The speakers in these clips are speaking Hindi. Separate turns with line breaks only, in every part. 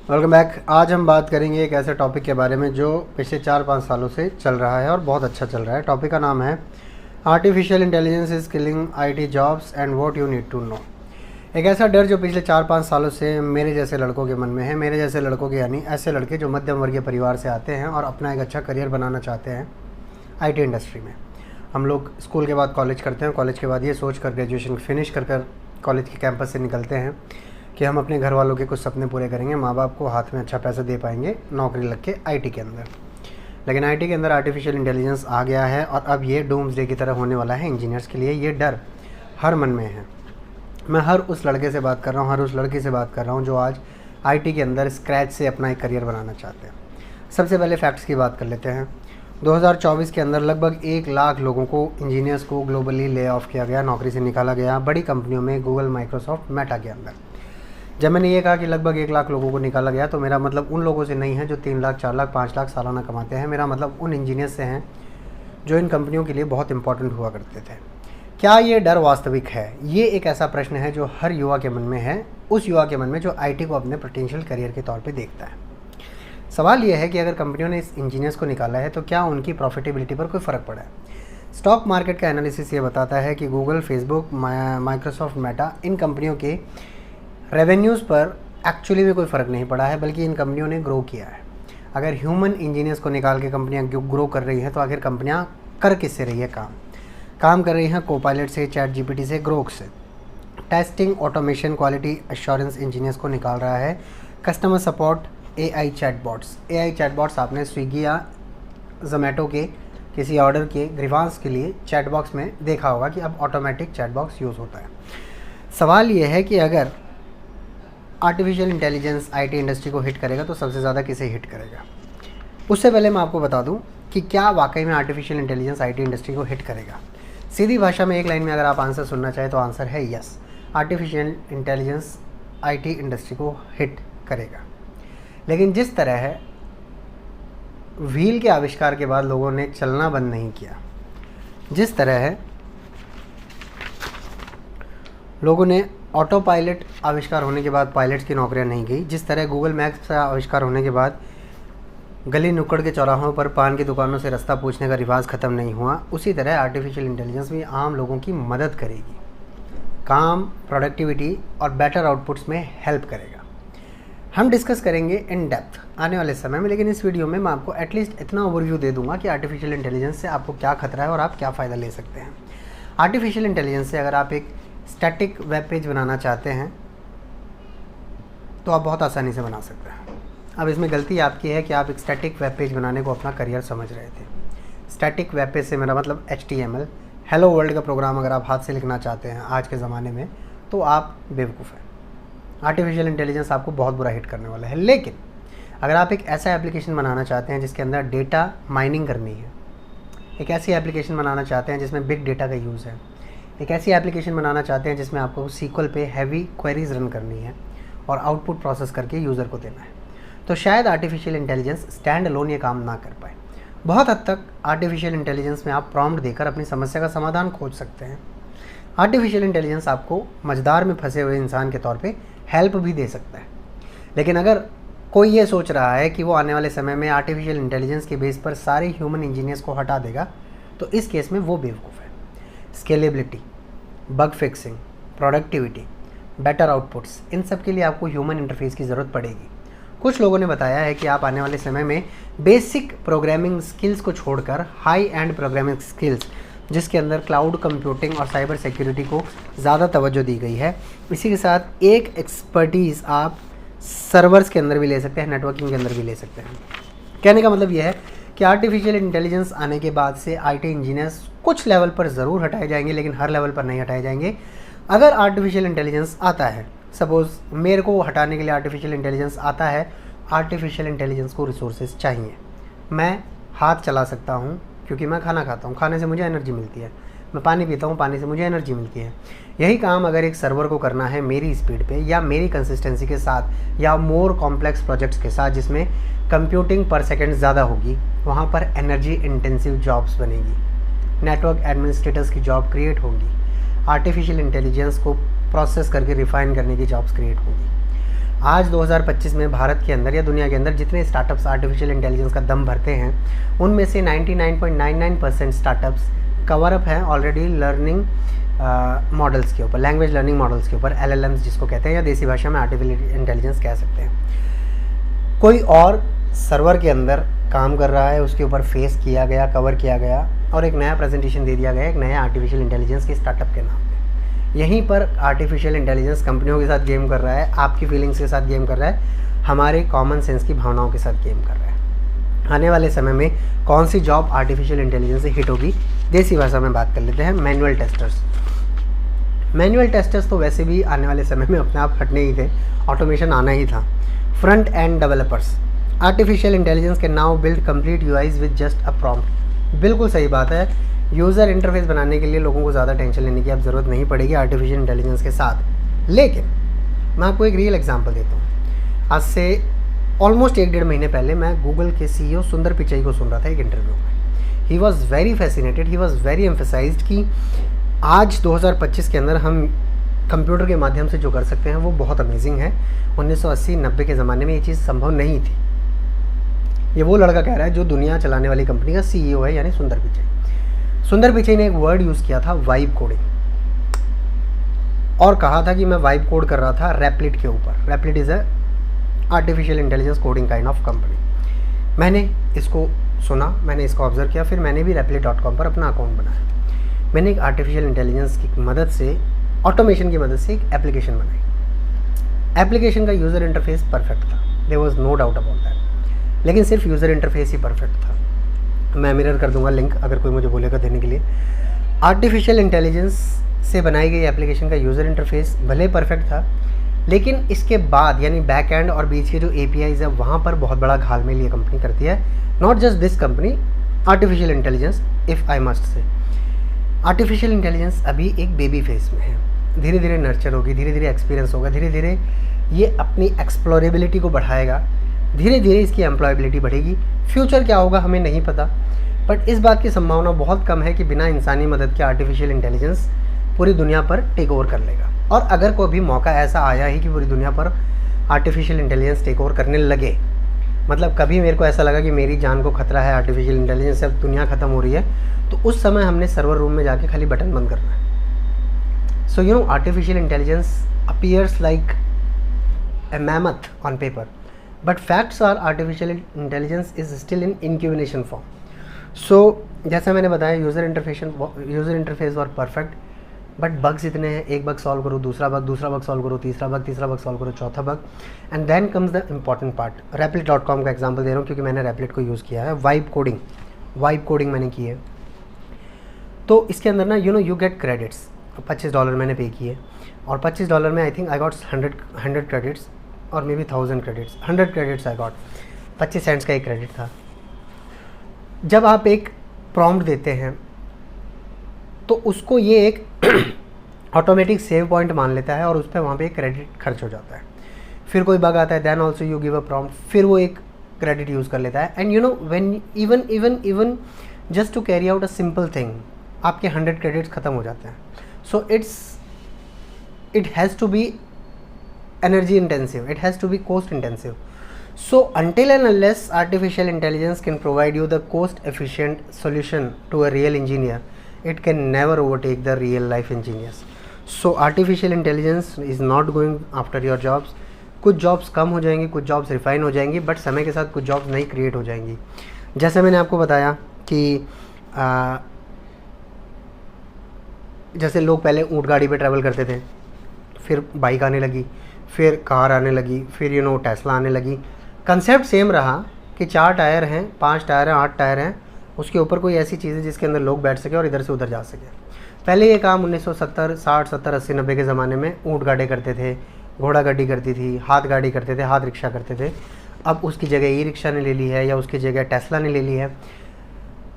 Welcome back. आज हम बात करेंगे एक ऐसे टॉपिक के बारे में जो पिछले 4-5 सालों से चल रहा है और बहुत अच्छा चल रहा है। टॉपिक का नाम है artificial intelligence is killing IT jobs and what you need to know. एक ऐसा डर जो पिछले 4-5 सालों से मेरे जैसे लड़कों के मन में है। मेरे जैसे लड़कों के यानी ऐसे लड़के जो मध्यम वर्गीय परिवार से आते हैं और अपना एक अच्छा करियर बनाना चाहते हैं आईटी इंडस्ट्री में। हम लोग स्कूल के बाद कॉलेज करते हैं, कॉलेज के बाद ये सोच कर ग्रेजुएशन फिनिश कर कॉलेज के कैंपस से निकलते हैं कि हम अपने घर वालों के कुछ सपने पूरे करेंगे, माँ बाप को हाथ में अच्छा पैसा दे पाएंगे नौकरी लग के आईटी के अंदर। लेकिन आईटी के अंदर आर्टिफिशियल इंटेलिजेंस आ गया है और अब ये डूम्सडे की तरह होने वाला है इंजीनियर्स के लिए। ये डर हर मन में है। मैं हर उस लड़के से बात कर रहा हूँ, हर उस लड़की से बात कर रहा हूँ जो आज आईटी के अंदर स्क्रैच से अपना एक करियर बनाना चाहते हैं। सबसे पहले फैक्ट्स की बात कर लेते हैं। 2024 के अंदर लगभग 1 लाख लोगों को, इंजीनियर्स को ग्लोबली ले ऑफ किया गया, नौकरी से निकाला गया बड़ी कंपनियों में, गूगल, माइक्रोसॉफ्ट, मेटा के अंदर। जब मैंने ये कहा कि लगभग 1 लाख लोगों को निकाला गया तो मेरा मतलब उन लोगों से नहीं है जो 3 लाख, 4 लाख, 5 लाख सालाना कमाते हैं। मेरा मतलब उन इंजीनियर्स से हैं जो इन कंपनियों के लिए बहुत इंपॉर्टेंट हुआ करते थे। क्या ये डर वास्तविक है? ये एक ऐसा प्रश्न है जो हर युवा के मन में है, उस युवा के मन में जो आईटी को अपने पोटेंशियल करियर के तौर पे देखता है। सवाल ये है कि अगर कंपनियों ने इस इंजीनियर्स को निकाला है तो क्या उनकी प्रॉफिटेबिलिटी पर कोई फ़र्क पड़ा है? स्टॉक मार्केट का एनालिसिस ये बताता है कि गूगल, फेसबुक, माइक्रोसॉफ्ट, मेटा, इन कंपनियों के रेवेन्यूज़ पर एक्चुअली में कोई फ़र्क नहीं पड़ा है, बल्कि इन कंपनियों ने ग्रो किया है। अगर ह्यूमन इंजीनियर्स को निकाल के कंपनियां ग्रो कर रही हैं तो आखिर कंपनियां कर किससे रही है? काम कर रही हैं कोपायलट से, चैट जीपीटी से, ग्रोक से। Testing, automation, quality assurance engineers को निकाल रहा है customer support, AI chatbots. AI chatbots आपने स्विगी या जोमेटो के किसी ऑर्डर के ग्रीवांस के लिए चैट बॉक्स में देखा होगा कि अब ऑटोमेटिक चैट बॉक्स यूज़ होता है। सवाल ये है कि अगर आर्टिफिशियल इंटेलिजेंस आईटी इंडस्ट्री को हिट करेगा तो सबसे ज़्यादा किसे हिट करेगा? उससे पहले मैं आपको बता दूं कि क्या वाकई में आर्टिफिशियल इंटेलिजेंस आईटी इंडस्ट्री को हिट करेगा। सीधी भाषा में एक लाइन में अगर आप आंसर सुनना चाहें तो आंसर है yes, artificial intelligence IT industry को हिट करेगा। लेकिन जिस तरह है व्हील के आविष्कार के बाद लोगों ने चलना बंद नहीं किया, जिस तरह है लोगों ने ऑटो पायलट आविष्कार होने के बाद पायलट्स की नौकरियां नहीं गई, जिस तरह गूगल मैप्स का आविष्कार होने के बाद गली नुक्कड़ के चौराहों पर पान की दुकानों से रास्ता पूछने का रिवाज ख़त्म नहीं हुआ, उसी तरह आर्टिफिशियल इंटेलिजेंस भी आम लोगों की मदद करेगी, काम, प्रोडक्टिविटी और बेटर आउटपुट्स में हेल्प करेगा। हम डिस्कस करेंगे इन डेप्थ आने वाले समय में, लेकिन इस वीडियो में मैं आपको एटलीस्ट इतना ओवरव्यू दे दूंगा कि आर्टिफिशियल इंटेलिजेंस से आपको क्या खतरा है और आप क्या फ़ायदा ले सकते हैं। आर्टिफिशियल इंटेलिजेंस से अगर आप एक स्टैटिक वेब पेज बनाना चाहते हैं तो आप बहुत आसानी से बना सकते हैं। अब इसमें गलती आपकी है कि आप एक स्टैटिक वेब पेज बनाने को अपना करियर समझ रहे थे। स्टैटिक वेब पेज से मेरा मतलब HTML, हेलो वर्ल्ड का प्रोग्राम अगर आप हाथ से लिखना चाहते हैं आज के ज़माने में तो आप बेवकूफ़ हैं। आर्टिफिशियल इंटेलिजेंस आपको बहुत बुरा हिट करने वाला है। लेकिन अगर आप एक ऐसा एप्लीकेशन बनाना चाहते हैं जिसके अंदर डेटा माइनिंग करनी है, एक ऐसी एप्लीकेशन बनाना चाहते हैं जिसमें बिग डेटा का यूज़ है, एक ऐसी एप्लीकेशन बनाना चाहते हैं जिसमें आपको SQL पे हैवी क्वेरीज रन करनी है और आउटपुट प्रोसेस करके यूज़र को देना है, तो शायद आर्टिफिशियल इंटेलिजेंस स्टैंड अलोन ये काम ना कर पाए। बहुत हद तक आर्टिफिशियल इंटेलिजेंस में आप प्रॉम्प्ट देकर अपनी समस्या का समाधान खोज सकते हैं। आर्टिफिशियल इंटेलिजेंस आपको मझदार में फंसे हुए इंसान के तौर पे हेल्प भी दे सकता है। लेकिन अगर कोई ये सोच रहा है कि वो आने वाले समय में आर्टिफिशियल इंटेलिजेंस के बेस पर सारे ह्यूमन इंजीनियर्स को हटा देगा तो इस केस में वो बेवकूफ़ है। Scalability, bug fixing, productivity, better outputs, इन सब के लिए आपको ह्यूमन इंटरफेस की ज़रूरत पड़ेगी। कुछ लोगों ने बताया है कि आप आने वाले समय में बेसिक प्रोग्रामिंग स्किल्स को छोड़कर हाई एंड प्रोग्रामिंग स्किल्स, जिसके अंदर क्लाउड कंप्यूटिंग और साइबर सिक्योरिटी को ज़्यादा तवज्जो दी गई है, इसी के साथ एक एक्सपर्टीज़ आप सर्वर्स के अंदर भी ले सकते हैं, नेटवर्किंग के अंदर भी ले सकते हैं। कहने का मतलब यह है कि आर्टिफिशियल इंटेलिजेंस आने के बाद से आईटी इंजीनियर्स कुछ लेवल पर ज़रूर हटाए जाएंगे, लेकिन हर लेवल पर नहीं हटाए जाएंगे। अगर आर्टिफिशियल इंटेलिजेंस आता है, सपोज़ मेरे को हटाने के लिए आर्टिफिशियल इंटेलिजेंस आता है, आर्टिफिशियल इंटेलिजेंस को रिसोर्सेज चाहिए। मैं हाथ चला सकता हूँ क्योंकि मैं खाना खाता हूँ, खाने से मुझे एनर्जी मिलती है, मैं पानी पीता हूँ, पानी से मुझे एनर्जी मिलती है। यही काम अगर एक सर्वर को करना है मेरी स्पीड पे या मेरी कंसिस्टेंसी के साथ या मोर कॉम्प्लेक्स प्रोजेक्ट्स के साथ जिसमें कंप्यूटिंग पर सेकंड ज़्यादा होगी, वहाँ पर एनर्जी इंटेंसिव जॉब्स बनेगी, नेटवर्क एडमिनिस्ट्रेटर्स की जॉब क्रिएट होगी, आर्टिफिशियल इंटेलिजेंस को प्रोसेस करके रिफाइन करने की जॉब्स क्रिएट होंगी। आज 2025 में भारत के अंदर या दुनिया के अंदर जितने स्टार्टअप्स आर्टिफिशियल इंटेलिजेंस का दम भरते हैं उनमें से 99.99% स्टार्टअप्स कवर अप हैं ऑलरेडी लर्निंग मॉडल्स के ऊपर, लैंग्वेज लर्निंग मॉडल्स के ऊपर, LLMs जिसको कहते हैं, या देसी भाषा में आर्टिफिशियल इंटेलिजेंस कह सकते हैं। कोई और सर्वर के अंदर काम कर रहा है, उसके ऊपर फेस किया गया, कवर किया गया और एक नया प्रेजेंटेशन दे दिया गया एक नया आर्टिफिशियल इंटेलिजेंस के स्टार्टअप के नाम पे। यहीं पर आर्टिफिशियल इंटेलिजेंस कंपनियों के साथ गेम कर रहा है, आपकी फीलिंग्स के साथ गेम कर रहा है, हमारे कॉमन सेंस की भावनाओं के साथ गेम कर रहा है। आने वाले समय में कौन सी जॉब आर्टिफिशियल इंटेलिजेंस से हिट होगी, देसी भाषा में बात कर लेते हैं, मैनुअल टेस्टर्स। मैनुअल टेस्टर्स तो वैसे भी आने वाले समय में अपने आप हटने ही थे, ऑटोमेशन आना ही था। Front end developers, artificial intelligence can now build complete UIs with just a prompt. बिल्कुल सही बात है, यूज़र इंटरफेस बनाने के लिए लोगों को ज़्यादा टेंशन लेने की अब ज़रूरत नहीं पड़ेगी आर्टिफिशियल इंटेलिजेंस के साथ। लेकिन मैं आपको एक रियल एग्जांपल देता हूँ। आज से ऑलमोस्ट 1-1.5 महीने पहले मैं गूगल के CEO सुंदर पिचाई को सुन रहा था एक इंटरव्यू में। He was very fascinated, he was very emphasised कि आज 2025 के अंदर हम कंप्यूटर के माध्यम से जो कर सकते हैं वो बहुत अमेजिंग है। 1980-90 के ज़माने में ये चीज़ संभव नहीं थी। ये वो लड़का कह रहा है जो दुनिया चलाने वाली कंपनी का CEO है, यानी सुंदर पिचाई। सुंदर पिचाई ने एक वर्ड यूज़ किया था, वाइब कोडिंग, और कहा था कि मैं वाइब कोड कर रहा था रैपलिट के ऊपर। Replit is a artificial intelligence coding kind of company. मैंने इसको सुना, मैंने इसको ऑब्जर्व किया, फिर मैंने भी Replit.com पर अपना अकाउंट बनाया। मैंने एक आर्टिफिशियल इंटेलिजेंस की मदद से, ऑटोमेशन की मदद से एक एप्लीकेशन बनाई। एप्लीकेशन का यूज़र इंटरफेस परफेक्ट था, there was no doubt about that, लेकिन सिर्फ यूज़र इंटरफेस ही परफेक्ट था। मैं मिरर कर दूंगा लिंक अगर कोई मुझे बोलेगा देने के लिए। आर्टिफिशियल इंटेलिजेंस से बनाई गई एप्लीकेशन का यूज़र इंटरफेस भले परफेक्ट था, लेकिन इसके बाद यानी बैक एंड और बीच के जो APIs है वहाँ पर बहुत बड़ा घालमेल ये कंपनी करती है। Not just this company, artificial intelligence, if I must say. Artificial intelligence अभी एक बेबी फेस में है, धीरे धीरे नर्चर होगी, धीरे धीरे एक्सपीरियंस होगा, धीरे धीरे ये अपनी एक्सप्लोरेबिलिटी को बढ़ाएगा, धीरे धीरे इसकी एम्प्लॉयबिलिटी बढ़ेगी। फ्यूचर क्या होगा हमें नहीं पता, बट इस बात की संभावना बहुत कम है कि बिना इंसानी मदद के आर्टिफिशियल इंटेलिजेंस पूरी दुनिया पर टेक ओवर कर लेगा। और अगर कोई भी मौका ऐसा आया ही कि पूरी दुनिया पर आर्टिफिशियल इंटेलिजेंस टेक ओवर करने लगे, मतलब कभी मेरे को ऐसा लगा कि मेरी जान को खतरा है, आर्टिफिशियल इंटेलिजेंस से अब दुनिया ख़त्म हो रही है, तो उस समय हमने सर्वर रूम में जाके खाली बटन बंद करना है। So you know artificial intelligence appears like a mammoth on paper, but facts are artificial intelligence is still in incubation form. So जैसा मैंने बताया यूज़र इंटरफेस और परफेक्ट, बट बग्स इतने हैं, एक बग सॉल्व करो, दूसरा बग सॉल्व करो, तीसरा बग सॉल्व करो, चौथा bug, and then comes the important part. Replit.com का एग्जांपल दे रहा हूँ क्योंकि मैंने Replit को यूज़ किया है। वाइब कोडिंग मैंने की है। तो इसके अंदर ना यू गेट क्रेडिट्स। $25 मैंने पे किए और $25 में I think I got 100 credits और maybe 1000 credits, 100 credits I got. 25 cents का एक क्रेडिट था। जब आप एक प्रॉम्प्ट देते हैं तो उसको ये एक ऑटोमेटिक सेव पॉइंट मान लेता है और उस पर वहाँ पे एक क्रेडिट खर्च हो जाता है। फिर कोई बग आता है, then also you give a prompt, फिर वो एक क्रेडिट यूज़ कर लेता है। And you know when even just to carry out a simple thing आपके 100 क्रेडिट्स ख़त्म हो जाते हैं। So it has to be energy intensive, it has to be cost intensive. So until and unless artificial intelligence can provide you the cost efficient solution to a real engineer, it can never overtake the real life engineers. So artificial intelligence is not going after your jobs. कुछ जॉब्स कम हो जाएंगी, कुछ जॉब्स रिफाइन हो जाएंगी, बट समय के साथ कुछ जॉब्स नई क्रिएट हो जाएंगी। जैसे मैंने आपको बताया कि जैसे लोग पहले ऊँट गाड़ी पे ट्रैवल करते थे, फिर बाइक आने लगी, फिर कार आने लगी, फिर टेस्ला आने लगी। कंसेप्ट सेम रहा कि 4 टायर हैं, 5 टायर हैं, 8 टायर हैं, उसके ऊपर कोई ऐसी चीज़ है जिसके अंदर लोग बैठ सके और इधर से उधर जा सके। पहले ये काम 1970, 60, 70, 80, 90 के ज़माने में ऊँट गाड़ी करते थे, घोड़ा गाड़ी करती थी, हाथ गाड़ी करते थे, हाथ रिक्शा करते थे। अब उसकी जगह ई-रिक्शा ने ले ली है या उसकी जगह टेस्ला ने ले ली है,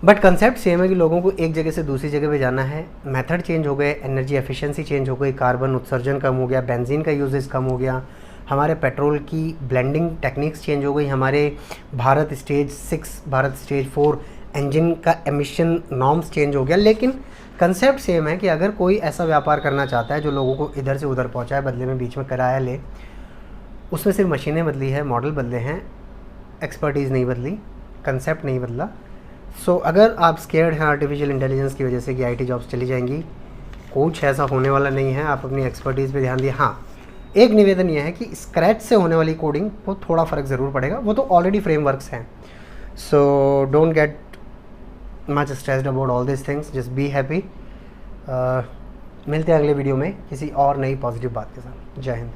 बट कंसेप्ट सेम है कि लोगों को एक जगह से दूसरी जगह पे जाना है। मेथड चेंज हो गए, एनर्जी एफिशिएंसी चेंज हो गई, कार्बन उत्सर्जन कम हो गया, बेंजीन का यूजेस कम हो गया, हमारे पेट्रोल की ब्लेंडिंग टेक्निक्स चेंज हो गई, हमारे Bharat stage 6, Bharat stage 4 engine का एमिशन नॉर्म्स चेंज हो गया। लेकिन कंसेप्ट सेम है कि अगर कोई ऐसा व्यापार करना चाहता है जो लोगों को इधर से उधर पहुँचाए, बदले में बीच में किराया ले, उसमें सिर्फ मशीनें बदली है, मॉडल बदले हैं, एक्सपर्टीज़ नहीं बदली, कंसेप्ट नहीं बदला। सो अगर आप स्केर्ड हैं आर्टिफिशियल इंटेलिजेंस की वजह से कि आईटी जॉब्स चली जाएंगी, कुछ ऐसा होने वाला नहीं है। आप अपनी एक्सपर्टीज़ पे ध्यान दिए। हाँ, एक निवेदन यह है कि स्क्रैच से होने वाली कोडिंग वो थोड़ा फ़र्क ज़रूर पड़ेगा, वो तो ऑलरेडी फ्रेमवर्क्स हैं। So don't get much stressed about all this things, just be happy. मिलते हैं अगले वीडियो में किसी और नई पॉजिटिव बात के साथ। जय हिंद।